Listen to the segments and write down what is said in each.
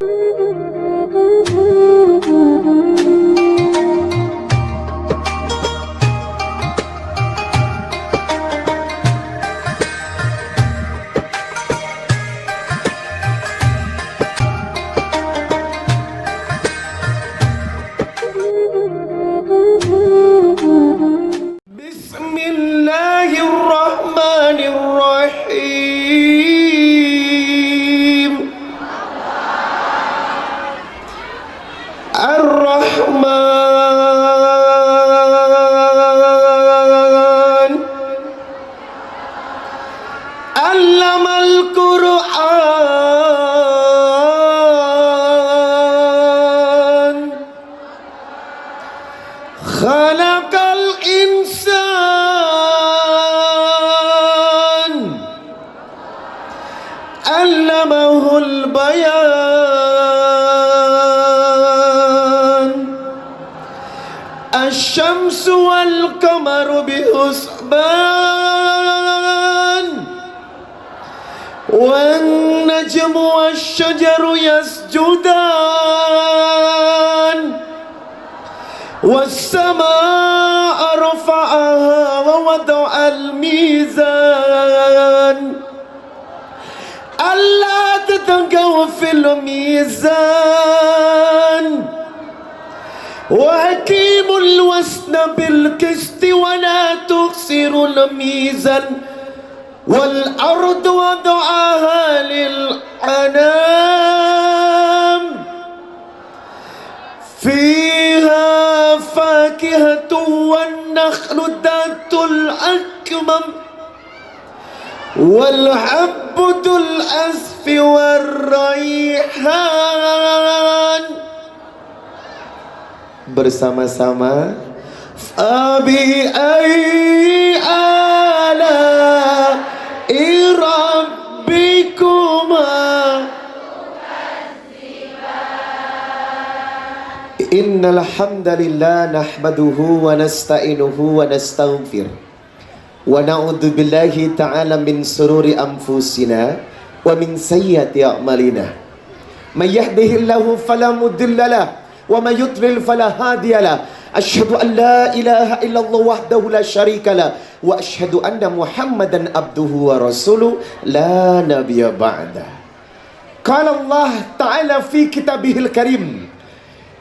Bismillahirrahmanirrahim. Ar-Rahman Allamal Qur'an Khalaqal insan Allamahul bayan Asy-syamsu wal qamaru bihusban wan najmu wasy-syajaru yasjudan was-samaa'a rafa'aha wa wada'al mizan alla tatagaw fil mizan wa aqimul wasna bil qisti wa la tukhsirul mizan wal ardu wada'aha lil anam fiha fakihatun wan nakhlu datul akmam wal habbatul asfi war raihan. Bersama-sama Fabi ayyi ala'i rabbikuma Innal hamdalillah nahmaduhu wa nasta'inuhu wa nastaghfir wa na'udzu billahi ta'ala min sururi anfusina wa min sayyiati a'malina. May yahdihillahu fala mudilla lahu wa may yudlil fala hadiya lahu. Asyhadu an la ilaha illallah wahdahu la syarika lahu wa asyhadu anna Muhammadan abduhu wa rasuluhu la nabiyya ba'da. Qala Allah ta'ala fi kitabihil karim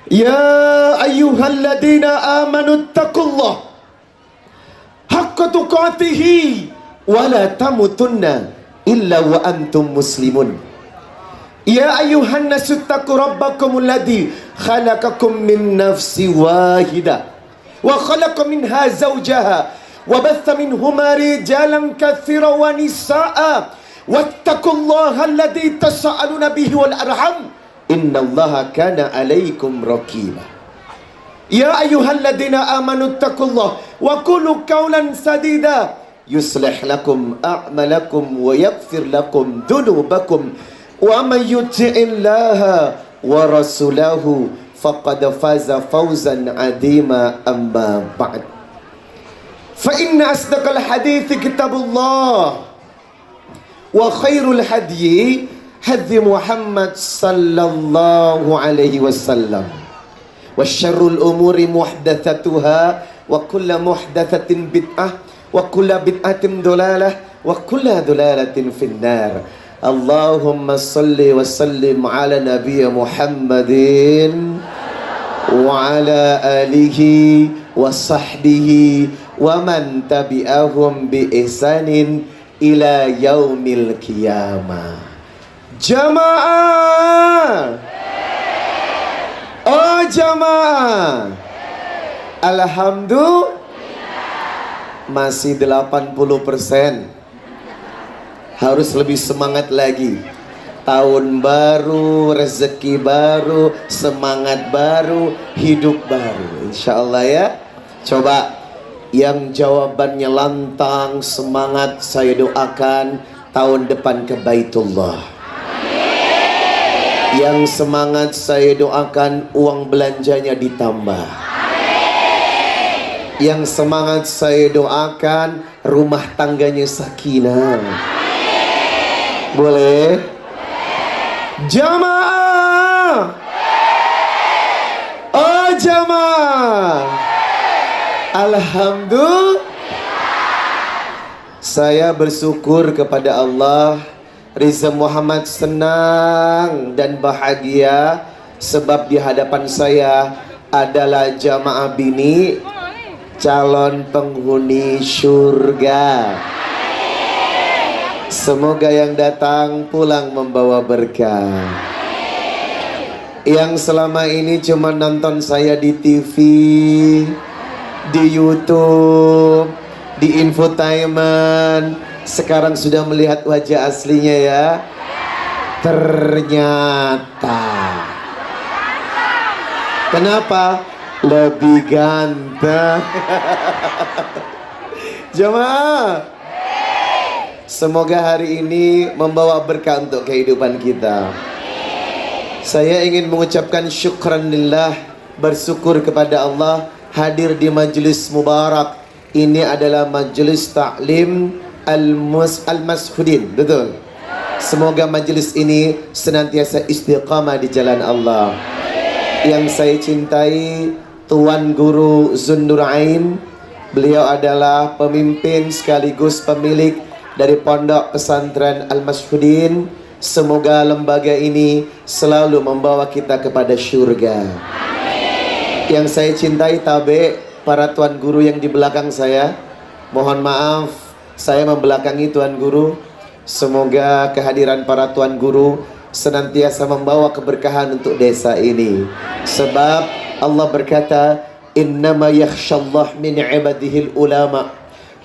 Ya ayyuhalladzina amanu taqullah haqqa tuqatihi wa la tamutunna illa wa antum muslimun. Ya ayyuhan nasu taqu rabbakumul ladzi khalaqakum min nafsin wahidah wa khalaqa minha zawjaha wa batha minhuma rijalan katsiran wa nisaa'a wattaqullaha alladzi tasaaluna bihi wal arham innallaha kana alaikum raqiba. Ya ayyuhalladzina amanu taqullah wa qulu qawlan sadida yuslih lakum a'malakum wa yaghfir lakum dhunubakum wa man yuti'illaha wa rasulahu faqad faza fawzan 'azima amma ba'd. Fa inna asdaqal hadithi kitabullah wa khairul hadyi hadyi Muhammad sallallahu alaihi wasallam wa syarrul umuri muhdatsatuha wa kullu muhdatsatin bid'ah wa kullu bid'atin dhalalah wa kullu dhalalatin finnar. Allahumma salli wa sallim ala nabiyyi Muhammadin wa ala alihi wa sahbihi wa man tabi'ahum bi ihsanin ila yaumil qiyamah. Jamaah, oh jamaah, alhamdulillah masih 80%. Harus lebih semangat lagi. Tahun baru, rezeki baru, semangat baru, hidup baru, insya Allah ya. Coba yang jawabannya lantang, semangat, saya doakan tahun depan ke Baitullah. Yang semangat saya doakan uang belanjanya ditambah. Yang semangat saya doakan rumah tangganya sakinah. Boleh? Jamaah jamaah? Alhamdulillah. Saya bersyukur kepada Allah. Riza Muhammad senang dan bahagia sebab di hadapan saya adalah jamaah bini calon penghuni surga. Semoga yang datang pulang membawa berkah. Yang selama ini cuma nonton saya di TV, di YouTube, di infotainment, sekarang sudah melihat wajah aslinya ya. Ternyata kenapa? Lebih ganteng. Jemaah, semoga hari ini membawa berkah untuk kehidupan kita. Saya ingin mengucapkan syukran lillah, bersyukur kepada Allah hadir di majelis mubarak. Ini adalah majelis taklim Al-Mashudin, betul? Semoga majelis ini senantiasa istiqamah di jalan Allah. Yang saya cintai Tuan Guru Zunnurain, beliau adalah pemimpin sekaligus pemilik dari Pondok Pesantren Al-Mashudin. Semoga lembaga ini selalu membawa kita kepada syurga. Yang saya cintai tabe para tuan guru yang di belakang saya. Mohon maaf saya membelakangi tuan guru. Semoga kehadiran para tuan guru senantiasa membawa keberkahan untuk desa ini. Sebab Allah berkata, innama yakhshallah min ibadihil ulama.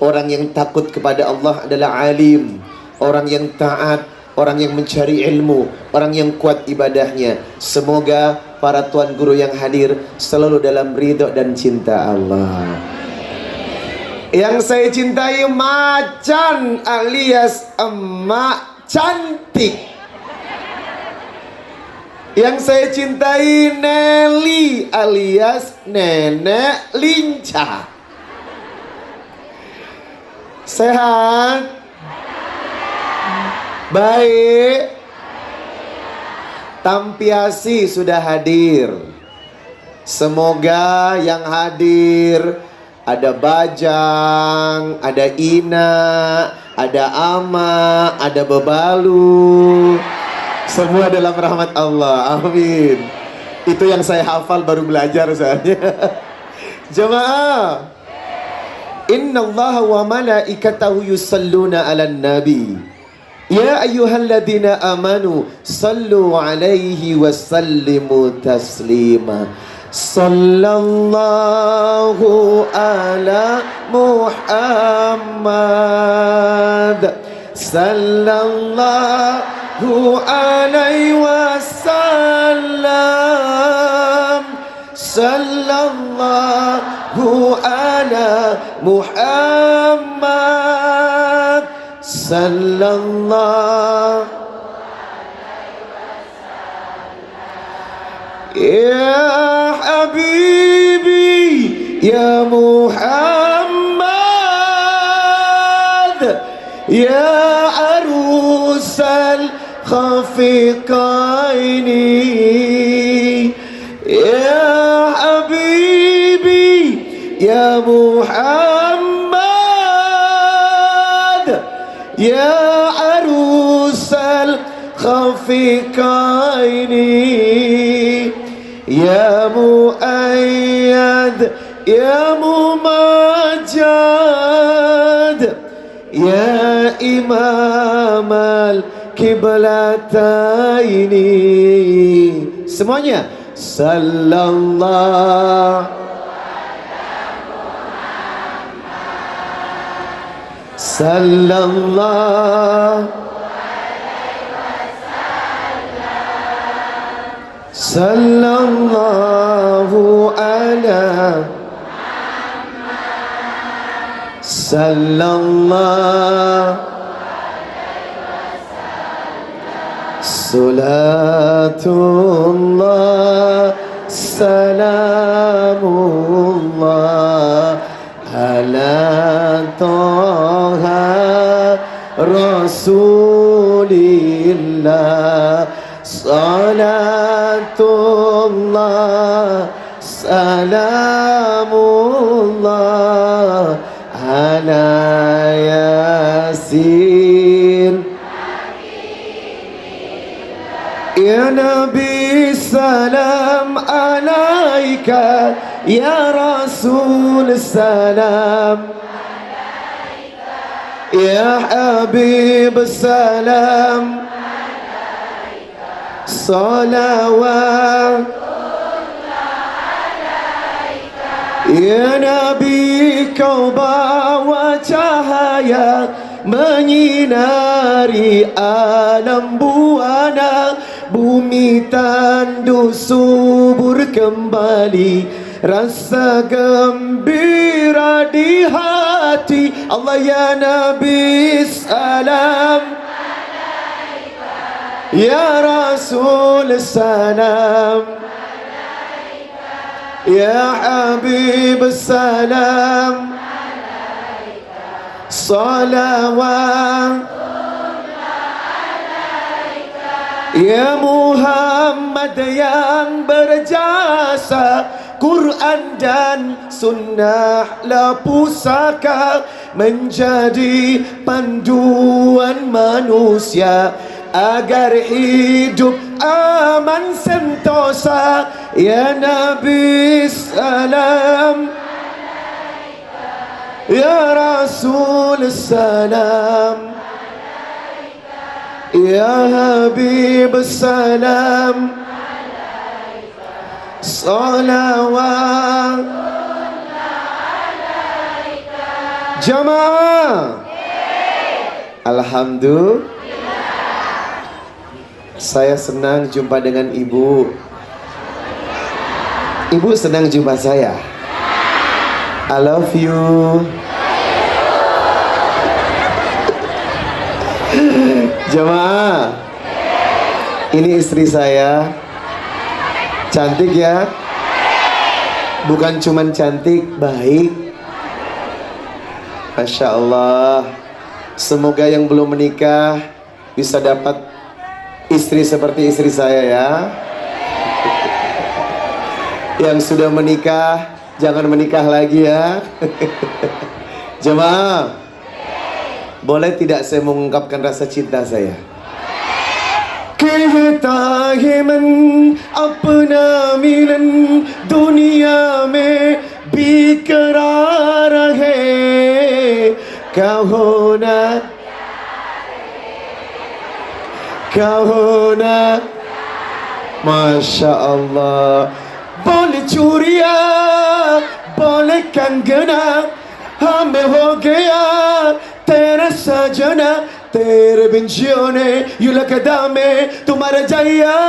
Orang yang takut kepada Allah adalah alim, orang yang taat, orang yang mencari ilmu, orang yang kuat ibadahnya. Semoga para tuan guru yang hadir selalu dalam ridho dan cinta Allah. Yang saya cintai Macan alias emak cantik. Yang saya cintai Nelly alias nenek lincah. Sehat? Baik. Tampiasi sudah hadir. Semoga yang hadir ada Bajang, ada Ina, ada Ama, ada Bebalu. Semua dalam rahmat Allah. Amin. Itu yang saya hafal baru belajar soalnya. Jemaah, innallaha wa malaikatahu yusalluna 'alan nabi. Ya ayyuhalladzina amanu sallu 'alaihi wa sallimu taslima. Sallallahu ala Muhammad. Sallallahu alaihi wasallam. Sallallahu ala Muhammad. Sallallahu ya habibi ya Muhammad ya arusal khafiqaini ya habibi ya Muhammad ya arusal khafiqaini ya muayyad ya mumajjad ya imam al-kiblataini. Semuanya sallallahu sallallahu sallallahu ala sallallahu salatullah salamullah ala toha rasulillah. Salatullah Salamullah ala Yasin. Ya Nabi salam alaika, ya Rasul salam, ya Habib salam, salawat. Ya Nabi kau bawa cahaya menyinari alam buana, bumi tandus subur kembali, rasa gembira di hati. Allah ya Nabi salam, ya Rasul salam, ya Habib salam, salawat. Ya Muhammad yang berjasa, Quran dan sunnahlah pusaka, menjadi panduan manusia agar hidup aman sentosa. Ya Nabi salam, ya Rasul salam, ya Habib salam, salawat. Jamaah, alhamdulillah. Saya senang jumpa dengan ibu. Ibu senang jumpa saya. I love you. Jamaah, ini istri saya. Cantik ya? Bukan cuman cantik, baik. Masya Allah. Semoga yang belum menikah bisa dapat istri seperti istri saya ya. Yang sudah menikah jangan menikah lagi ya. Jemaah, boleh tidak saya mengungkapkan rasa cinta saya? कहता है मन अपना मिलन दुनिया में बेकरार है, कहो ना Masya Allah. बोले चूड़िया बोले कंगना, हमें हो गया तेरा सजना, तेरे बिन जियोने यूं लगता मैं तुम्हारा जैया.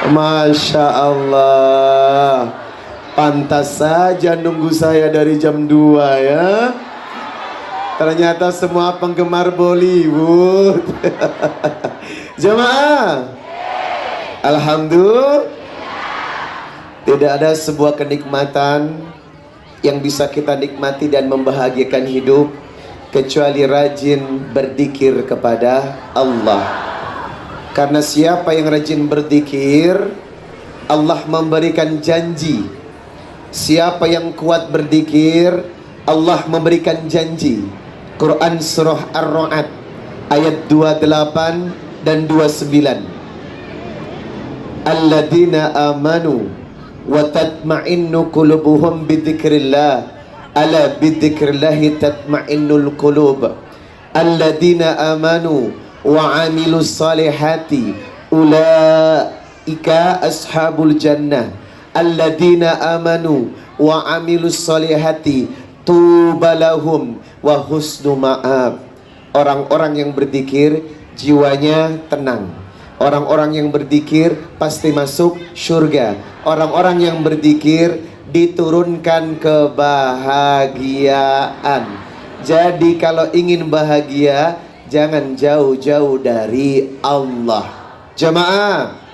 Masya Allah. Pantas saja nunggu saya dari jam 2 ya. Ternyata semua penggemar Bollywood. Jemaah, alhamdulillah. Tidak ada sebuah kenikmatan yang bisa kita nikmati dan membahagiakan hidup kecuali rajin berzikir kepada Allah. Karena siapa yang rajin berzikir, Allah memberikan janji. Siapa yang kuat berzikir, Allah memberikan janji. Quran surah Ar-Ra'd ayat 28 dan 29. Alladzina amanu wa tatma'innu qulubuhum bidzikrillah, ala bidzikrillahi tatma'innul qulub. Alladzina amanu wa 'amilus salihati ulaika ashabul jannah. Alladzina amanu wa 'amilus salihati tubalahum wa husnu ma'ab. Orang-orang yang berzikir jiwanya tenang. Orang-orang yang berzikir pasti masuk surga. Orang-orang yang berzikir diturunkan kebahagiaan. Jadi kalau ingin bahagia, jangan jauh-jauh dari Allah. Jamaah,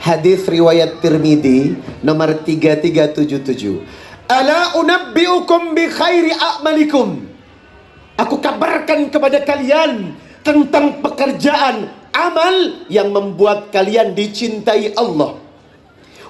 hadis riwayat Tirmidzi nomor 3377. Ala unabbiukum bi khairi a'malikum. Aku kabarkan kepada kalian tentang pekerjaan amal yang membuat kalian dicintai Allah.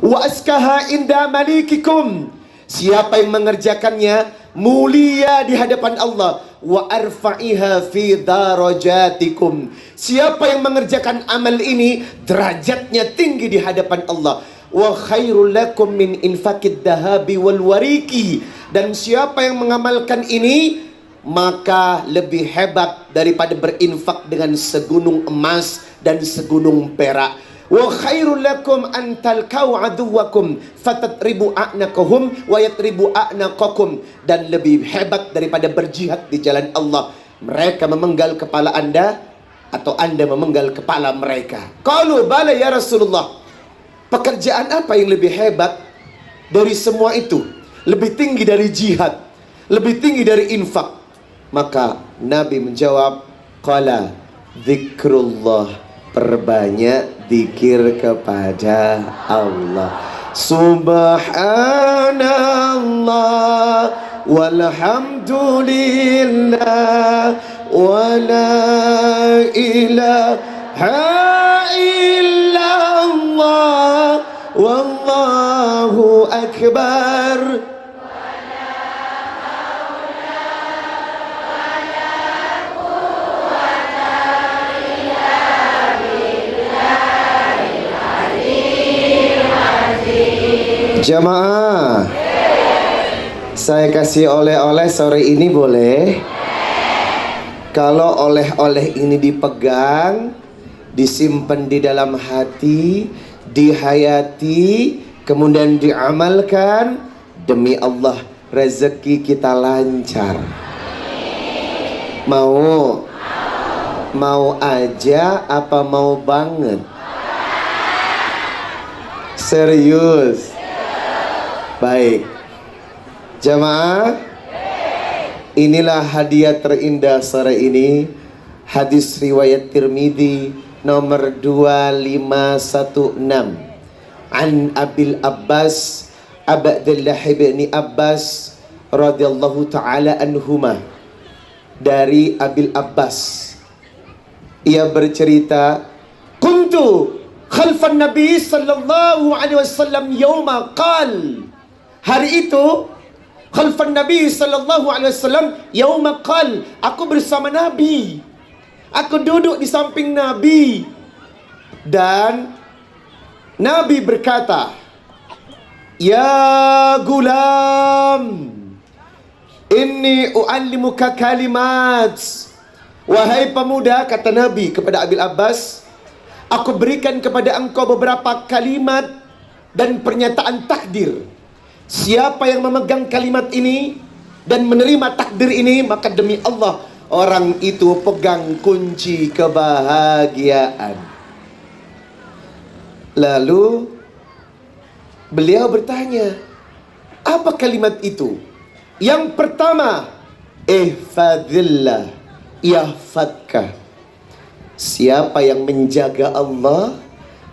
Wa askaha inda malikikum, siapa yang mengerjakannya mulia di hadapan Allah. Wa arfa'iha fi darajatikum, siapa yang mengerjakan amal ini derajatnya tinggi di hadapan Allah. Wa khairul lakum min infaqid dahabi wal wariki, dan siapa yang mengamalkan ini maka lebih hebat daripada berinfak dengan segunung emas dan segunung perak. Wa khairul lakum an talqau aduwakum fatatribu a'naqahum wa yatribu a'naqakum, dan lebih hebat daripada berjihad di jalan Allah, mereka memenggal kepala Anda atau Anda memenggal kepala mereka. Qalu bala ya Rasulullah, pekerjaan apa yang lebih hebat dari semua itu? Lebih tinggi dari jihad, lebih tinggi dari infak? Maka Nabi menjawab, qala zikrullah, perbanyak zikir kepada Allah. Subhanallah walhamdulillah wa la ilaha illallah wallahu akbar. Jamaah, saya kasih oleh-oleh sore ini boleh? Kalau oleh-oleh ini dipegang, disimpan di dalam hati, dihayati, kemudian diamalkan, demi Allah rezeki kita lancar. Mau? Mau aja apa mau banget? Serius? Baik, jamaah, inilah hadiah terindah sore ini. Hadis riwayat Tirmidzi nomor 2516. An Abil Abbas Abdullah bin Abbas radhiyallahu taala anhuma, dari Abil Abbas, ia bercerita, kuntu khalfan Nabi sallallahu alaihi wasallam yauma qal, hari itu khalfan Nabi sallallahu alaihi wasallam yauma qal, aku bersama Nabi, aku duduk di samping Nabi, dan Nabi berkata, ya gulam, inni u'allimuka kalimat, wahai pemuda, kata Nabi kepada Abil Abbas, aku berikan kepada engkau beberapa kalimat dan pernyataan takdir. Siapa yang memegang kalimat ini dan menerima takdir ini, maka demi Allah orang itu pegang kunci kebahagiaan. Lalu beliau bertanya, apa kalimat itu? Yang pertama, ihfadillah yahfadka. Siapa yang menjaga Allah,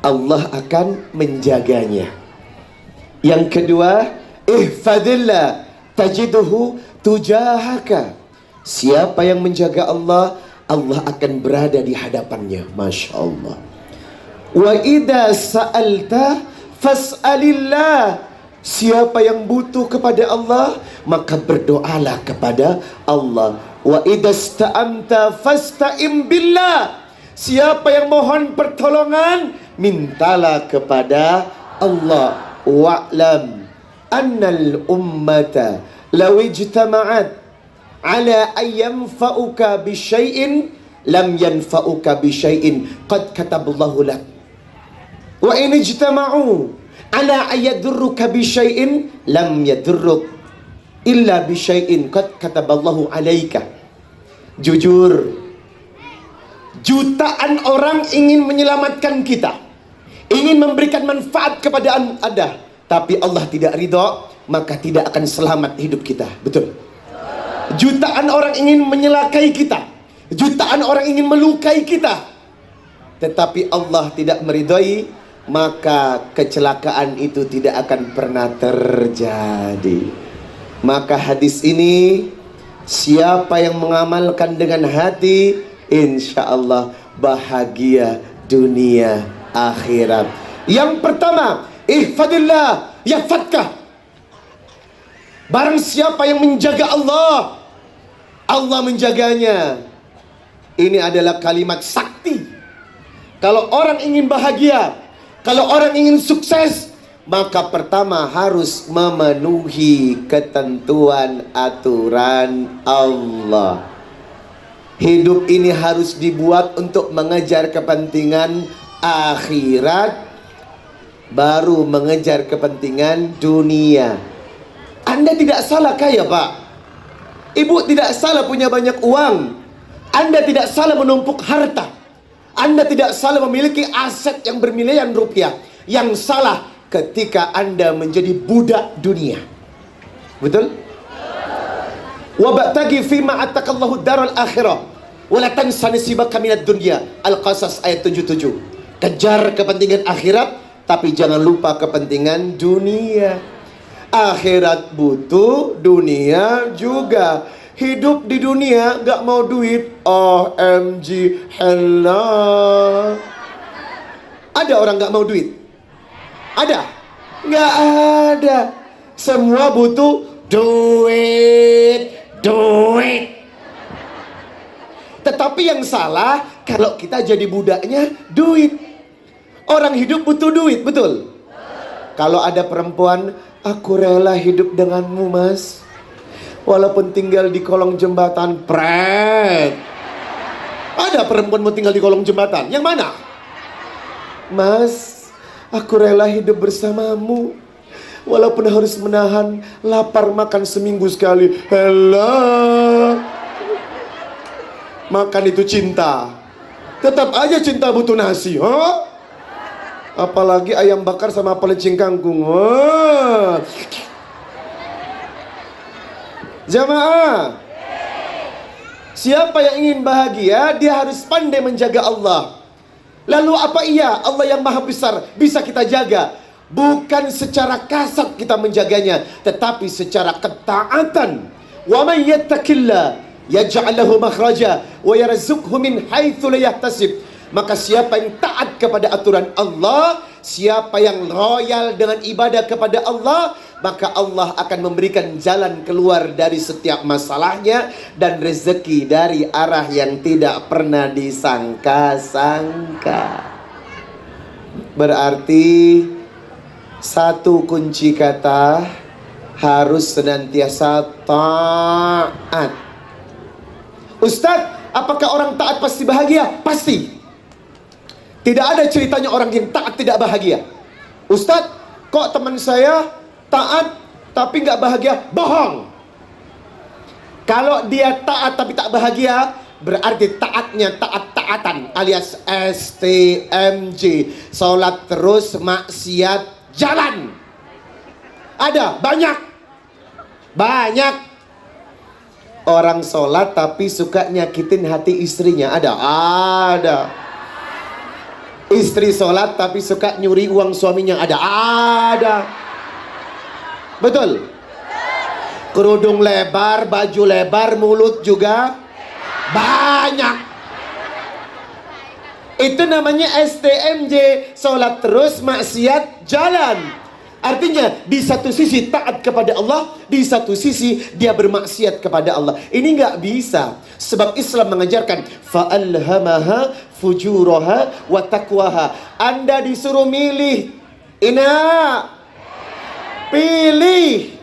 Allah akan menjaganya. Yang kedua, ihfadillah tajiduhu tujahaka. Siapa yang menjaga Allah, Allah akan berada di hadapannya. Masya Allah. Wa idza sa'alta fas'alillah. Siapa yang butuh kepada Allah, maka berdoalah kepada Allah. Wa idza sta'anta fasta'im billah. Siapa yang mohon pertolongan, mintalah kepada Allah. Wa'lam annal ummata law ijtama'at ala ayyanfa'uka bisyai'in lam yanfa'uka bisyai'in qad kataballahu lak. Wa in ijtama'u ala ayadurruka bisyai'in lam yadurruk illa bisyai'in qad kataballahu alaika. Jujur, jutaan orang ingin menyelamatkan kita, ingin memberikan manfaat kepada Anda, tapi Allah tidak ridho, maka tidak akan selamat hidup kita. Betul? Jutaan orang ingin menyelakai kita, jutaan orang ingin melukai kita, tetapi Allah tidak meridhoi, maka kecelakaan itu tidak akan pernah terjadi. Maka hadis ini, siapa yang mengamalkan dengan hati, insya Allah bahagia dunia akhirat. Yang pertama, ihfadillah yahfadkah. Barang siapa yang menjaga Allah, Allah menjaganya. Ini adalah kalimat sakti. Kalau orang ingin bahagia, kalau orang ingin sukses, maka pertama harus memenuhi ketentuan aturan Allah. Hidup ini harus dibuat untuk mengejar kepentingan akhirat, baru mengejar kepentingan dunia. Anda tidak salah kaya, Pak. Ibu tidak salah punya banyak uang. Anda tidak salah menumpuk harta. Anda tidak salah memiliki aset yang bermiliaran rupiah. Yang salah ketika Anda menjadi budak dunia. Betul? Wabtaghi fima atakallahu daral akhirah wa la tansa nasibaka minad dunya. Al-Qasas ayat 77. Kejar kepentingan akhirat, tapi jangan lupa kepentingan dunia. Akhirat butuh, dunia juga. Hidup di dunia gak mau duit, OMG, hello. Ada orang gak mau duit? Ada? Gak ada. Semua butuh duit, duit. Tetapi yang salah kalau kita jadi budaknya duit. Orang hidup butuh duit, betul? Kalau ada perempuan, aku rela hidup denganmu, Mas, walaupun tinggal di kolong jembatan. Pret. Ada perempuan mau tinggal di kolong jembatan. Yang mana? Mas, aku rela hidup bersamamu, walaupun harus menahan lapar makan seminggu sekali. Hello. Makan itu cinta. Tetap aja cinta butuh nasi, huh? Apalagi ayam bakar sama pelecing kangkung. Wah. Jamaah, siapa yang ingin bahagia, dia harus pandai menjaga Allah. Lalu apa iya Allah yang maha besar bisa kita jaga? Bukan secara kasat kita menjaganya, tetapi secara ketaatan. Wa man yattaqillah yaj'al lahu makhraja wa yarzuqhu min haitsu la yahtasib. Maka siapa yang taat kepada aturan Allah, siapa yang loyal dengan ibadah kepada Allah, maka Allah akan memberikan jalan keluar dari setiap masalahnya dan rezeki dari arah yang tidak pernah disangka-sangka. Berarti satu kunci kata, harus senantiasa taat. Ustadz, apakah orang taat pasti bahagia? Pasti. Tidak ada ceritanya orang yang taat tidak bahagia. Ustadz, kok teman saya taat tapi nggak bahagia? Bohong. Kalau dia taat tapi tak bahagia, berarti taatnya taat-taatan alias STMJ. Sholat terus, maksiat jalan. Ada, banyak. Banyak. Orang sholat tapi suka nyakitin hati istrinya. Ada. Istri sholat tapi suka nyuri uang suaminya. Ada. Betul? Kerudung lebar, baju lebar, mulut juga banyak. Itu namanya STMJ. Sholat terus, maksiat jalan. Artinya di satu sisi taat kepada Allah, di satu sisi dia bermaksiat kepada Allah. Ini nggak bisa. Sebab Islam mengajarkan fa'alhamaha fujuraha wa taqwaha. Anda disuruh milih. Pilih.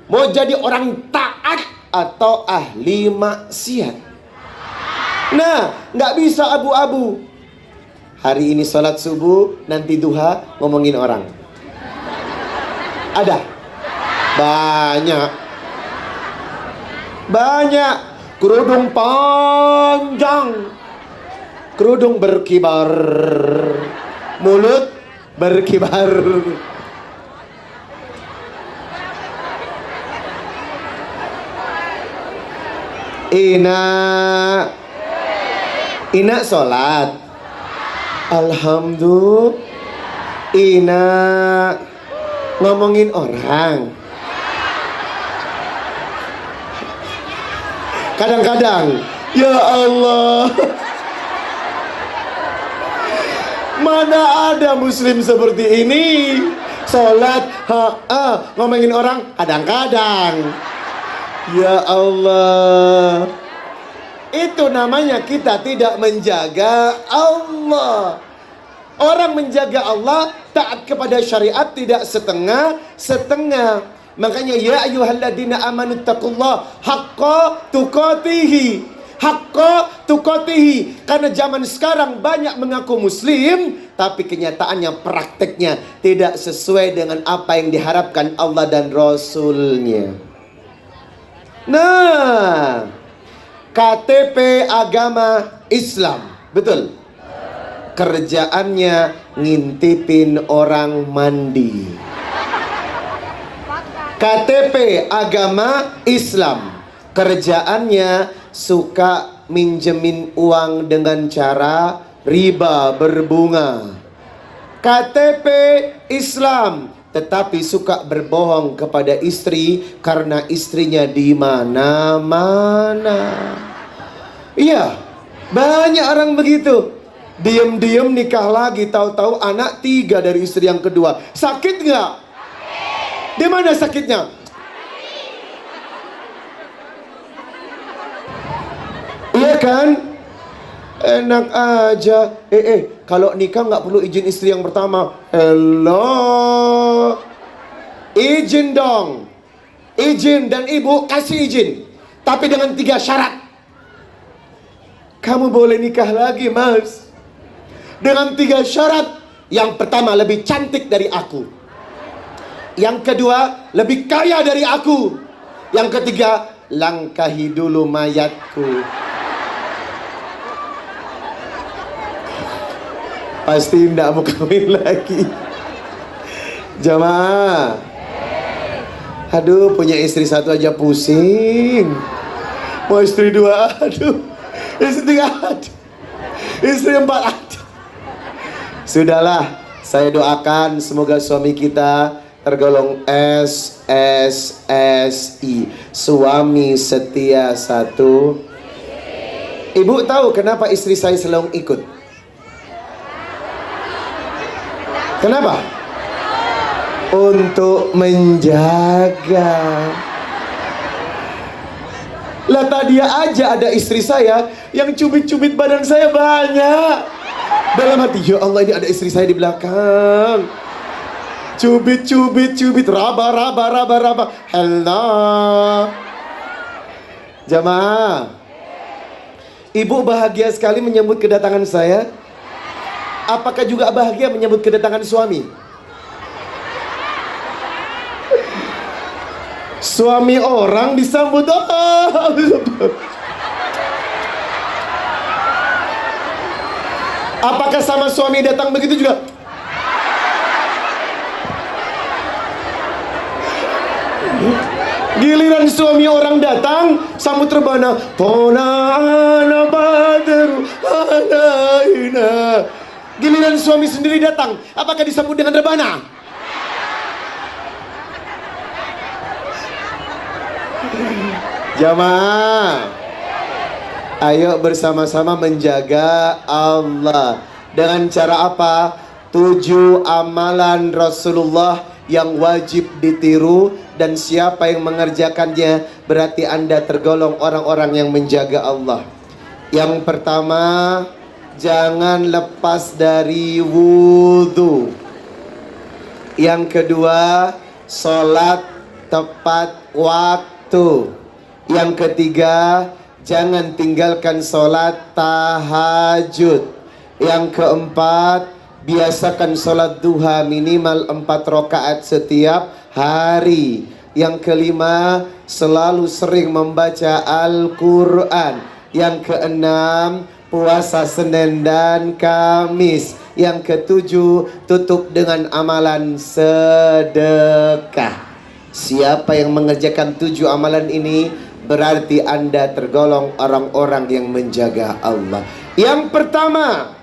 Mau jadi orang taat atau ahli maksiat. Nah, nggak bisa abu-abu. Hari ini sholat subuh, nanti duha ngomongin orang. Ada? Banyak. Kerudung panjang, kerudung berkibar, mulut berkibar. Ina sholat. Alhamdulillah. Ina ngomongin orang. Ya Allah. Mana ada muslim seperti ini? Sholat, ngomongin orang kadang-kadang. Ya Allah. Itu namanya kita tidak menjaga Allah. Orang menjaga Allah, taat kepada syariat tidak setengah-setengah. Makanya ya ayyuhalladzina amanu taqullah haqqa tuqatihi. Haqqa tuqatihi. Karena zaman sekarang banyak mengaku muslim, tapi kenyataannya, prakteknya tidak sesuai dengan apa yang diharapkan Allah dan Rasulnya. Nah, KTP agama Islam, betul. Kerjaannya ngintipin orang mandi. KTP agama Islam, kerjaannya suka minjemin uang dengan cara riba berbunga. KTP Islam, tetapi suka berbohong kepada istri karena istrinya di mana-mana. Iya, banyak orang begitu. Diam-diam nikah lagi, tahu-tahu anak 3 dari istri yang kedua. Sakit nggak? Di mana sakitnya? Iya kan? Enak aja. Kalau nikah nggak perlu izin istri yang pertama. Hello, izin dong. Izin, dan ibu kasih izin, tapi dengan 3 syarat. Kamu boleh nikah lagi, Mas, dengan 3 syarat. Yang pertama, lebih cantik dari aku. Yang kedua, lebih kaya dari aku. Yang ketiga, langkahi dulu mayatku. Pasti tidak mau kawin lagi. Jamaah, aduh, punya istri 1 aja pusing. Mau istri 2, aduh. Istri 3, aduh. Istri 4, aduh. Sudahlah, saya doakan semoga suami kita tergolong SSSI, suami setia 1. Ibu tahu kenapa istri saya selalu ikut? Kenapa? Untuk menjaga. Lah tadi aja ada istri saya yang cubit-cubit badan saya banyak. Dalam hati, ya Allah, ini ada istri saya di belakang. Cubit, raba. Hello. Jamaah, ibu bahagia sekali menyambut kedatangan saya. Apakah juga bahagia menyambut kedatangan suami? Suami orang disambut. Apakah sama suami datang begitu juga? Giliran suami orang datang, sambut rebana. Tonana badru alaina. Giliran suami sendiri datang, apakah disambut dengan rebana? Jamaah, ayo bersama-sama menjaga Allah. Dengan cara apa? 7 amalan Rasulullah yang wajib ditiru, dan siapa yang mengerjakannya berarti Anda tergolong orang-orang yang menjaga Allah. Yang pertama, jangan lepas dari wudhu. Yang kedua, sholat tepat waktu. Yang ketiga, jangan tinggalkan sholat tahajud. Yang keempat, biasakan sholat duha minimal 4 rakaat setiap hari. Yang kelima, selalu sering membaca Al-Quran. Yang keenam, puasa Senin dan Kamis. Yang ketujuh, tutup dengan amalan sedekah. Siapa yang mengerjakan 7 amalan ini, berarti Anda tergolong orang-orang yang menjaga Allah. Yang pertama,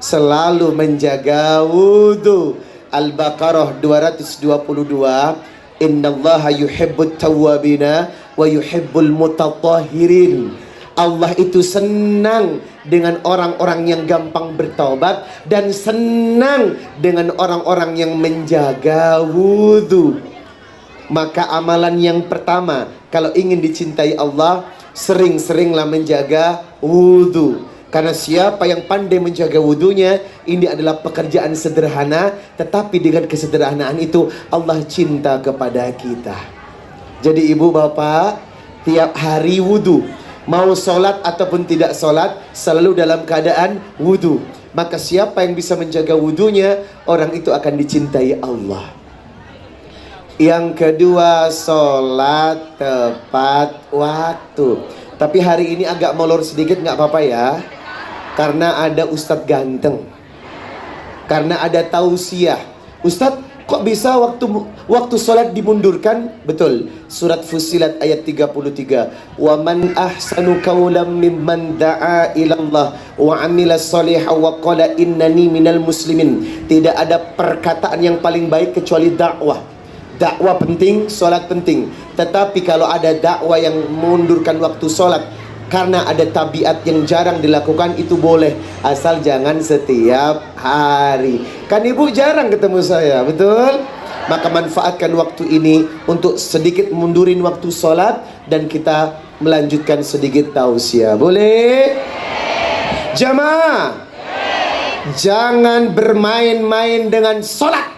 selalu menjaga wudhu. Al-Baqarah 222. Innallaha yuhibbut tawwabina wa yuhibbul mutatahhirin. Allah itu senang dengan orang-orang yang gampang bertaubat dan senang dengan orang-orang yang menjaga wudhu. Maka amalan yang pertama, kalau ingin dicintai Allah, sering-seringlah menjaga wudhu. Karena siapa yang pandai menjaga wudhunya, ini adalah pekerjaan sederhana, tetapi dengan kesederhanaan itu Allah cinta kepada kita. Jadi ibu bapak, tiap hari wudhu, mau sholat ataupun tidak sholat, selalu dalam keadaan wudhu. Maka siapa yang bisa menjaga wudhunya, orang itu akan dicintai Allah. Yang kedua, sholat tepat waktu. Tapi hari ini agak molor sedikit, nggak apa-apa ya. Karena ada Ustadz ganteng, karena ada tausiah. Ustadz, kok bisa waktu sholat dimundurkan? Betul, surat Fussilat ayat 33. Wa man ahsanu qawlan mimman da'a ilallah wa amila shalihan wa qala innani minal muslimin. Tidak ada perkataan yang paling baik kecuali dakwah. Dakwah penting, sholat penting. Tetapi kalau ada dakwah yang mengundurkan waktu sholat karena ada tabiat yang jarang dilakukan, itu boleh, asal jangan setiap hari. Kan ibu jarang ketemu saya, betul? Maka manfaatkan waktu ini untuk sedikit mundurin waktu sholat, dan kita melanjutkan sedikit tausiah. Boleh? Jamaah, jangan bermain-main dengan sholat.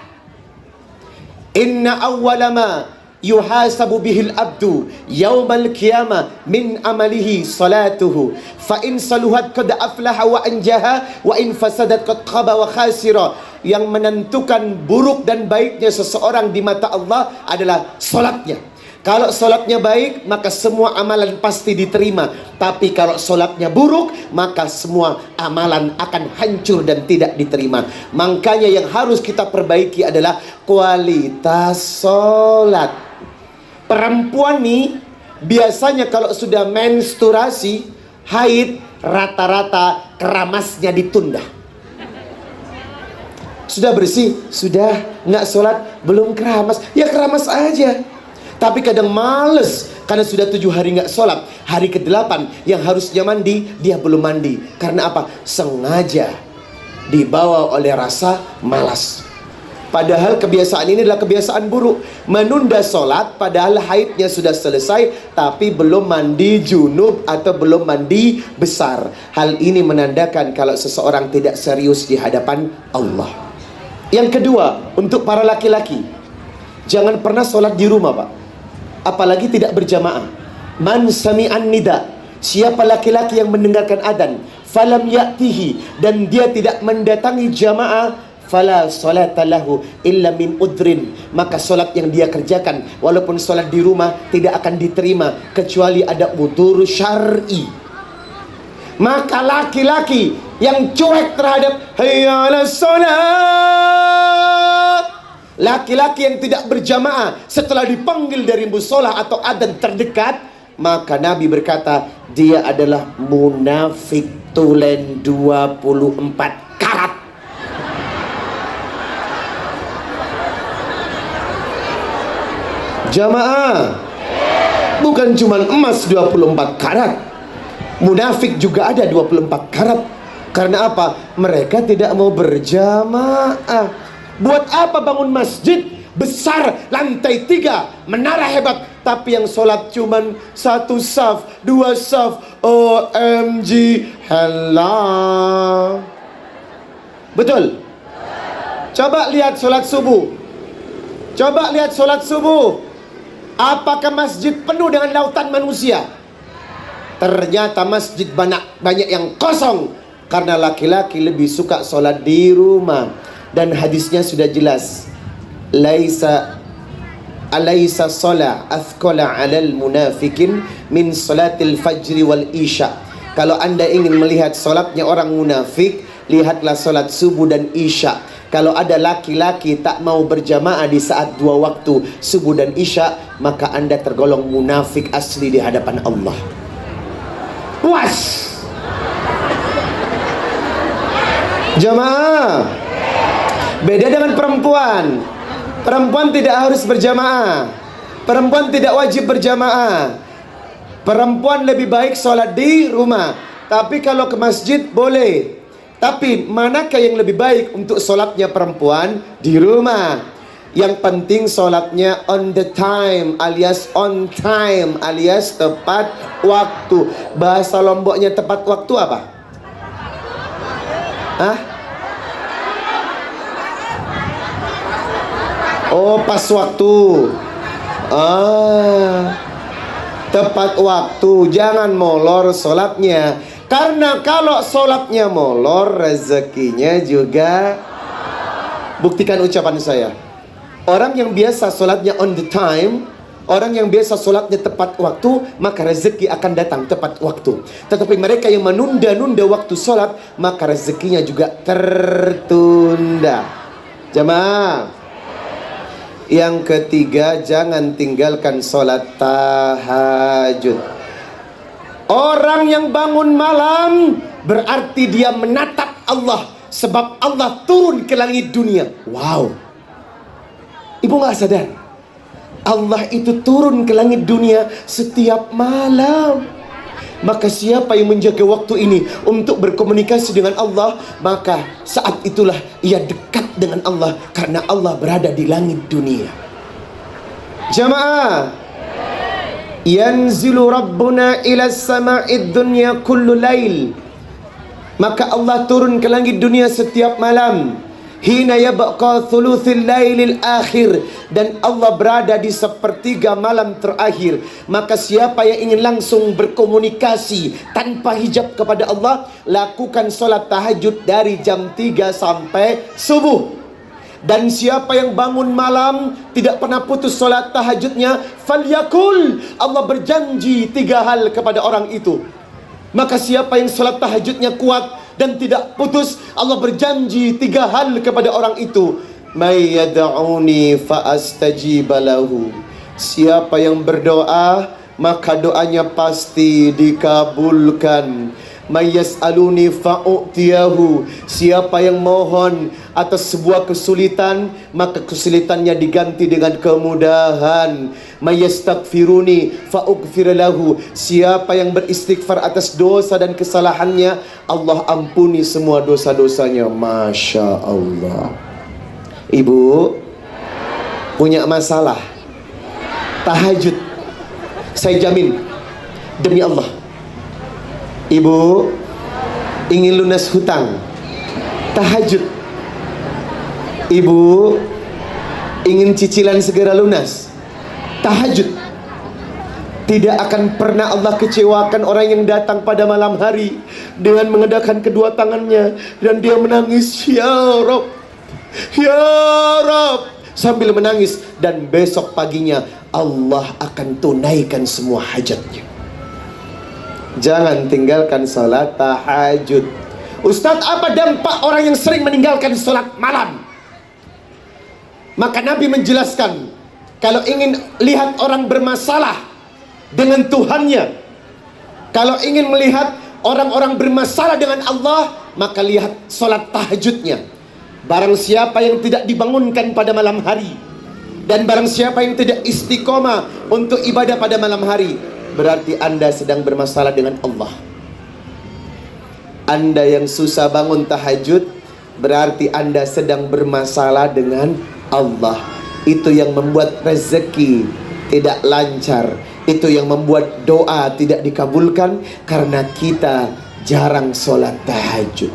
Inna awwalama yuhasabu bihil abdu yaumal qiyamah min amalihi salatuhu fa in saluhat qad aflaha wa anjaha wa in fasadat qad khaba wa khasira. Yang menentukan buruk dan baiknya seseorang di mata Allah adalah salatnya. Kalau salatnya baik, maka semua amalan pasti diterima. Tapi kalau salatnya buruk, maka semua amalan akan hancur dan tidak diterima. Makanya yang harus kita perbaiki adalah kualitas salat. Perempuan nih biasanya kalau sudah menstruasi, haid, rata-rata keramasnya ditunda. Sudah bersih, sudah nggak sholat, belum keramas, ya keramas aja. Tapi kadang males karena sudah 7 hari nggak sholat, hari ke-8 yang harusnya mandi, dia belum mandi. Karena apa? Sengaja dibawa oleh rasa malas. Padahal kebiasaan ini adalah kebiasaan buruk. Menunda sholat padahal haidnya sudah selesai, tapi belum mandi junub atau belum mandi besar. Hal ini menandakan kalau seseorang tidak serius di hadapan Allah. Yang kedua, untuk para laki-laki, jangan pernah sholat di rumah, Pak. Apalagi tidak berjamaah. Man sami'an nida, siapa laki-laki yang mendengarkan adzan, falam ya'tihi, dan dia tidak mendatangi jamaah, fala salata lahu illa min udrin, maka solat yang dia kerjakan walaupun solat di rumah tidak akan diterima kecuali ada udzur syar'i. Maka laki-laki yang cuek terhadap hayya 'alas shalah, laki-laki yang tidak berjamaah setelah dipanggil dari musola atau adzan terdekat, maka Nabi berkata dia adalah munafik tulen 24 karat. Jamaah, bukan cuma emas 24 karat, munafik juga ada 24 karat. Karena apa? Mereka tidak mau berjamaah. Buat apa bangun masjid besar, lantai 3, menara hebat, tapi yang sholat cuman 1 saf, 2 saf? OMG, hello. Betul? Coba lihat sholat subuh. Coba lihat sholat subuh. Apakah masjid penuh dengan lautan manusia? Ternyata masjid banyak yang kosong, karena laki-laki lebih suka sholat di rumah. Dan hadisnya sudah jelas, Alaysa sholat athqala alal munafikin min salatil fajri wal isya. Kalau anda ingin melihat sholatnya orang munafik, lihatlah sholat subuh dan isya. Kalau ada laki-laki tak mau berjamaah di saat 2 waktu subuh dan isya, maka anda tergolong munafik asli di hadapan Allah. Puas. Jamaah, beda dengan perempuan. Perempuan tidak harus berjamaah. Perempuan tidak wajib berjamaah. Perempuan lebih baik sholat di rumah, tapi kalau ke masjid boleh. Tapi manakah yang lebih baik untuk sholatnya perempuan? Di rumah. Yang penting sholatnya on the time, alias on time, alias tepat waktu. Bahasa Lomboknya tepat waktu apa? Hah? Oh, pas waktu. Tepat waktu. Jangan molor sholatnya. Karena kalau sholatnya molor, rezekinya juga. Buktikan ucapan saya. Orang yang biasa sholatnya on the time, orang yang biasa sholatnya tepat waktu, maka rezeki akan datang tepat waktu. Tetapi mereka yang menunda-nunda waktu sholat, maka rezekinya juga tertunda. Jamaah. Yang ketiga, jangan tinggalkan sholat tahajud. Orang yang bangun malam berarti dia menatap Allah, sebab Allah turun ke langit dunia. Wow. Ibu gak sadar, Allah itu turun ke langit dunia setiap malam. Maka siapa yang menjaga waktu ini untuk berkomunikasi dengan Allah, maka saat itulah ia dekat dengan Allah, karena Allah berada di langit dunia. Jamaah, yanzilu Rabbuna ila sama'id dunya kullu lail. Maka Allah turun ke langit dunia setiap malam. Hina yabqa thuluthil lailil akhir, dan Allah berada di sepertiga malam terakhir. Maka siapa yang ingin langsung berkomunikasi tanpa hijab kepada Allah, lakukan solat tahajud dari jam 3 sampai subuh. Dan siapa yang bangun malam tidak pernah putus solat tahajudnya, falyakul, Allah berjanji 3 hal kepada orang itu. Maka siapa yang solat tahajudnya kuat dan tidak putus, Allah berjanji 3 hal kepada orang itu. May yad'uni fa astajiba lahu. Siapa yang berdoa, maka doanya pasti dikabulkan. May yas'aluni fa u'tiyahu. Siapa yang mohon atas sebuah kesulitan, maka kesulitannya diganti dengan kemudahan. May yastaghfiruni fa ughfir lahu. Siapa yang beristighfar atas dosa dan kesalahannya, Allah ampuni semua dosa-dosanya. Masya Allah. Ibu punya masalah tahajud, saya jamin demi Allah. Ibu ingin lunas hutang, tahajud. Ibu ingin cicilan segera lunas, tahajud. Tidak akan pernah Allah kecewakan orang yang datang pada malam hari dengan mengedakan kedua tangannya dan dia menangis, ya Rabb, ya Rabb, sambil menangis. Dan besok paginya Allah akan tunaikan semua hajatnya. Jangan tinggalkan salat tahajud. Ustadz, apa dampak orang yang sering meninggalkan salat malam? Maka Nabi menjelaskan, kalau ingin lihat orang bermasalah dengan Tuhannya, kalau ingin melihat orang-orang bermasalah dengan Allah, maka lihat salat tahajudnya. Barang siapa yang tidak dibangunkan pada malam hari, dan barang siapa yang tidak istiqomah untuk ibadah pada malam hari, berarti Anda sedang bermasalah dengan Allah. Anda yang susah bangun tahajud, berarti Anda sedang bermasalah dengan Allah. Itu yang membuat rezeki tidak lancar. Itu yang membuat doa tidak dikabulkan, karena kita jarang sholat tahajud.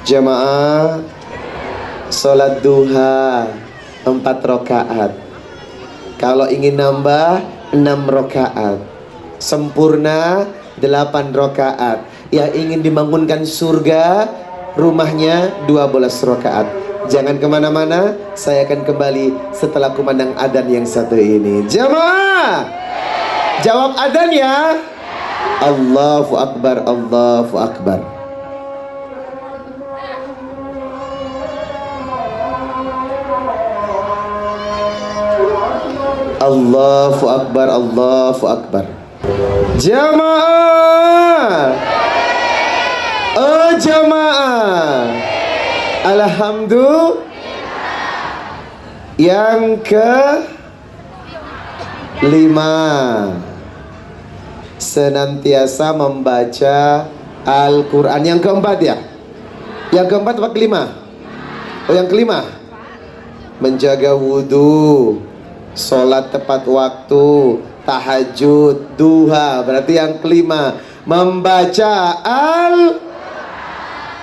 Jamaah, sholat duha 4 rakaat. Kalau ingin nambah 6 rakaat. Sempurna 8 rakaat. Yang ingin dibangunkan surga, rumahnya 12 rakaat. Jangan kemana-mana, saya akan kembali setelah kumandang adzan yang satu ini. Jamaah, jawab adzan ya. Allahu Akbar, Allahu Akbar. Allahu Akbar, Allahu Akbar. Jamaah, oh jamaah, alhamdulillah. Yang ke 5, senantiasa membaca Al-Quran. Yang keempat ya? Yang keempat apa kelima? Oh, yang kelima, menjaga wudhu, sholat tepat waktu, tahajud, duha. Berarti yang kelima, membaca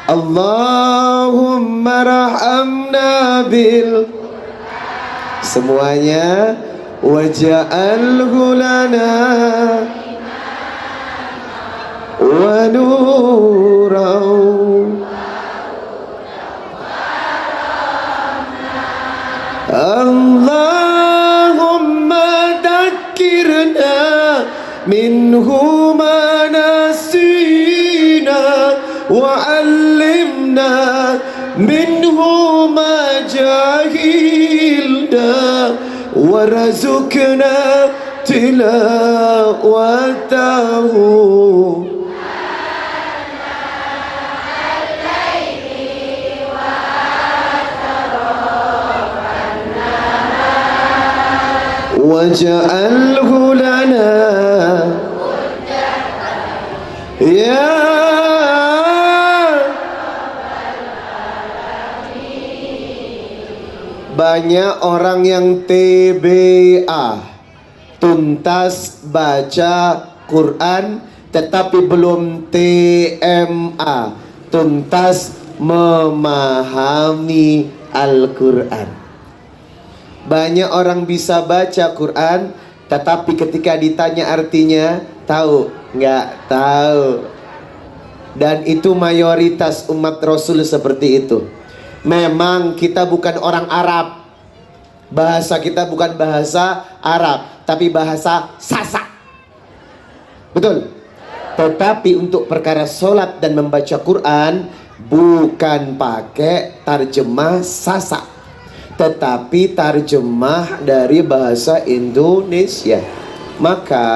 Allahumma rahamna bil. Semuanya, waj'alhu lana wa nurau. Allahumma dakkirna minhu ma nasina wa 'allimna minhu ma jahilna warzuqna tilawatahu. Waj'alhu lana ya banyak orang yang TBA, tuntas baca Quran, tetapi belum TMA, tuntas memahami Al-Quran. Banyak orang bisa baca Quran, tetapi ketika ditanya artinya, tahu? Nggak tahu. Dan itu mayoritas umat Rasul seperti itu. Memang kita bukan orang Arab, bahasa kita bukan bahasa Arab, tapi bahasa Sasak. Betul? Tetapi untuk perkara sholat dan membaca Quran, bukan pakai tarjemah Sasak, tetapi tarjemah dari bahasa Indonesia. Maka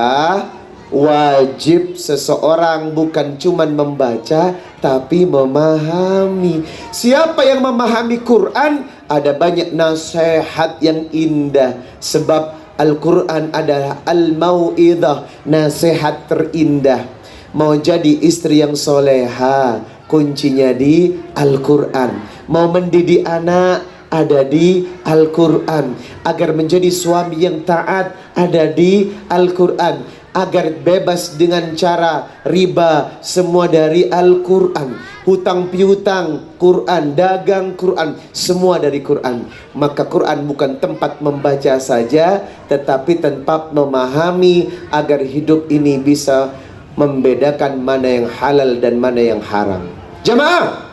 wajib seseorang bukan cuma membaca, tapi memahami. Siapa yang memahami Quran, ada banyak nasihat yang indah. Sebab Al-Quran adalah al-mau'idah, nasihat terindah. Mau jadi istri yang soleha, kuncinya di Al-Quran. Mau mendidik anak, ada di Al-Quran. Agar menjadi suami yang taat, ada di Al-Quran. Agar bebas dengan cara riba, semua dari Al-Quran. Hutang piutang, Quran. Dagang, Quran. Semua dari Quran. Maka Quran bukan tempat membaca saja, tetapi tempat memahami, agar hidup ini bisa membedakan mana yang halal dan mana yang haram. Jamaah,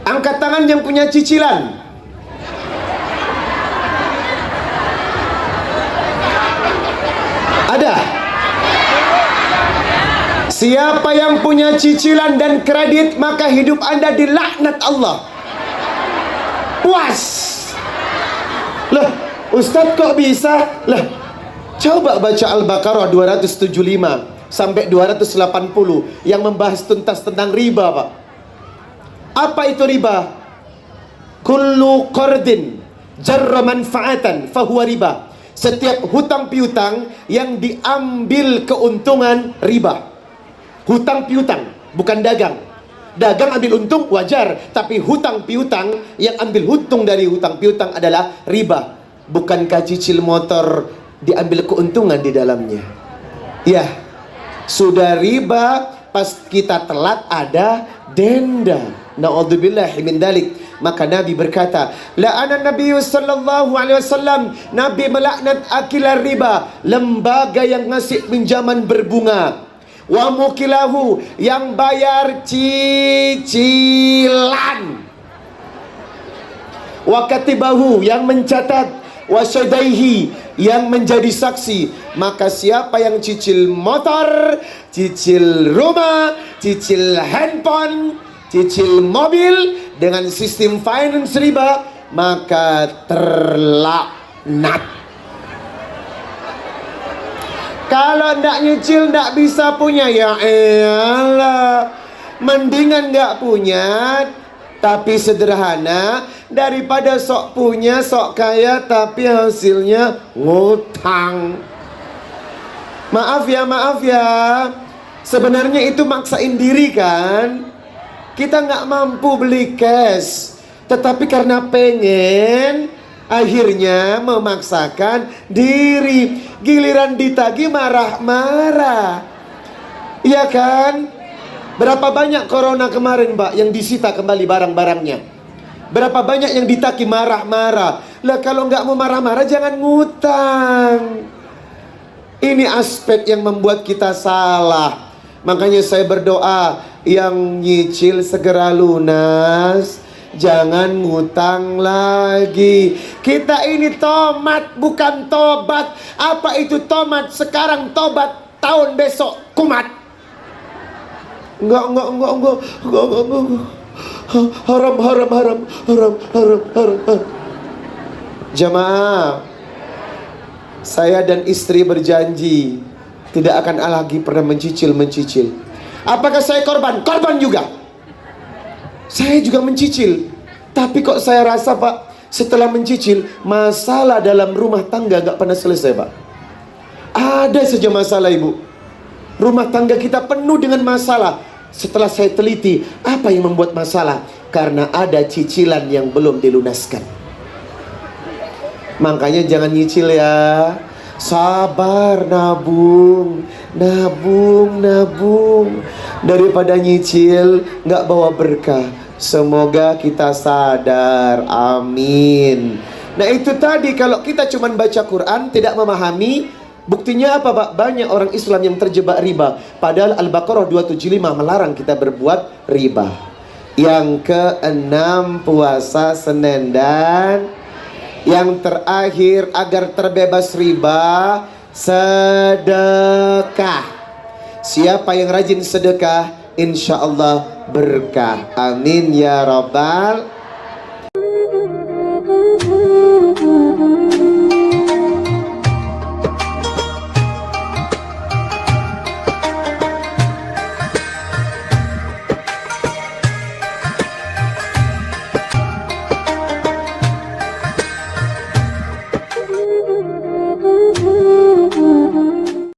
angkat tangan yang punya cicilan. Ada? Siapa yang punya cicilan dan kredit, maka hidup Anda dilaknat Allah. Puas. Lah, Ustadz kok bisa? Lah, coba baca Al-Baqarah 275 sampai 280 yang membahas tuntas tentang riba, Pak. Apa itu riba? Kullu qardin jarra manfaatan fahuwa riba. Setiap hutang piutang yang diambil keuntungan, riba. Hutang piutang, bukan dagang. Dagang ambil untung wajar, tapi hutang piutang yang ambil untung dari hutang piutang adalah riba. Bukankah cicil motor diambil keuntungan di dalamnya? Ya, sudah riba, pas kita telat ada denda. Na'udzubillahi min dalik. Maka Nabi berkata, la'ana Nabi sallallahu alaihi wasallam, Nabi melaknat akilar riba, lembaga yang ngasih pinjaman berbunga, wa mukilahu, yang bayar cicilan, wa katibahu, yang mencatat, wa syadaihi, yang menjadi saksi. Maka siapa yang cicil motor, cicil rumah, cicil handphone, cicil mobil dengan sistem finance riba, maka terlaknat. Kalau ndak nyicil ndak bisa punya, ya elah, mendingan nggak punya tapi sederhana, daripada sok punya sok kaya tapi hasilnya ngutang. Maaf ya. Sebenarnya itu maksain diri kan. Kita nggak mampu beli cash, tetapi karena pengen, akhirnya memaksakan diri. Giliran ditagih marah-marah. Iya kan? Berapa banyak corona kemarin, Mbak, yang disita kembali barang-barangnya? Berapa banyak yang ditagih marah-marah? Lah kalau nggak mau marah-marah jangan ngutang. Ini aspek yang membuat kita salah. Makanya saya berdoa, yang nyicil segera lunas, jangan ngutang lagi. Kita ini tomat bukan tobat. Apa itu tomat? Sekarang tobat, tahun besok kumat. Enggak. Haram. Jamaah, saya dan istri berjanji tidak akan lagi pernah mencicil. Apakah saya korban? Korban juga. Saya juga mencicil. Tapi kok saya rasa, Pak, setelah mencicil, masalah dalam rumah tangga gak pernah selesai, Pak. Ada saja masalah, Ibu. Rumah tangga kita penuh dengan masalah. Setelah saya teliti, apa yang membuat masalah? Karena ada cicilan yang belum dilunaskan. Makanya jangan nyicil ya. Sabar, nabung. Daripada nyicil nggak bawa berkah. Semoga kita sadar, amin. Nah itu tadi, kalau kita cuma baca Quran tidak memahami, buktinya apa, Pak? Banyak orang Islam yang terjebak riba. Padahal Al-Baqarah 275 melarang kita berbuat riba. Yang keenam, puasa Senin dan yang terakhir, agar terbebas riba, sedekah. Siapa yang rajin sedekah, insya Allah berkah. Amin ya rabbal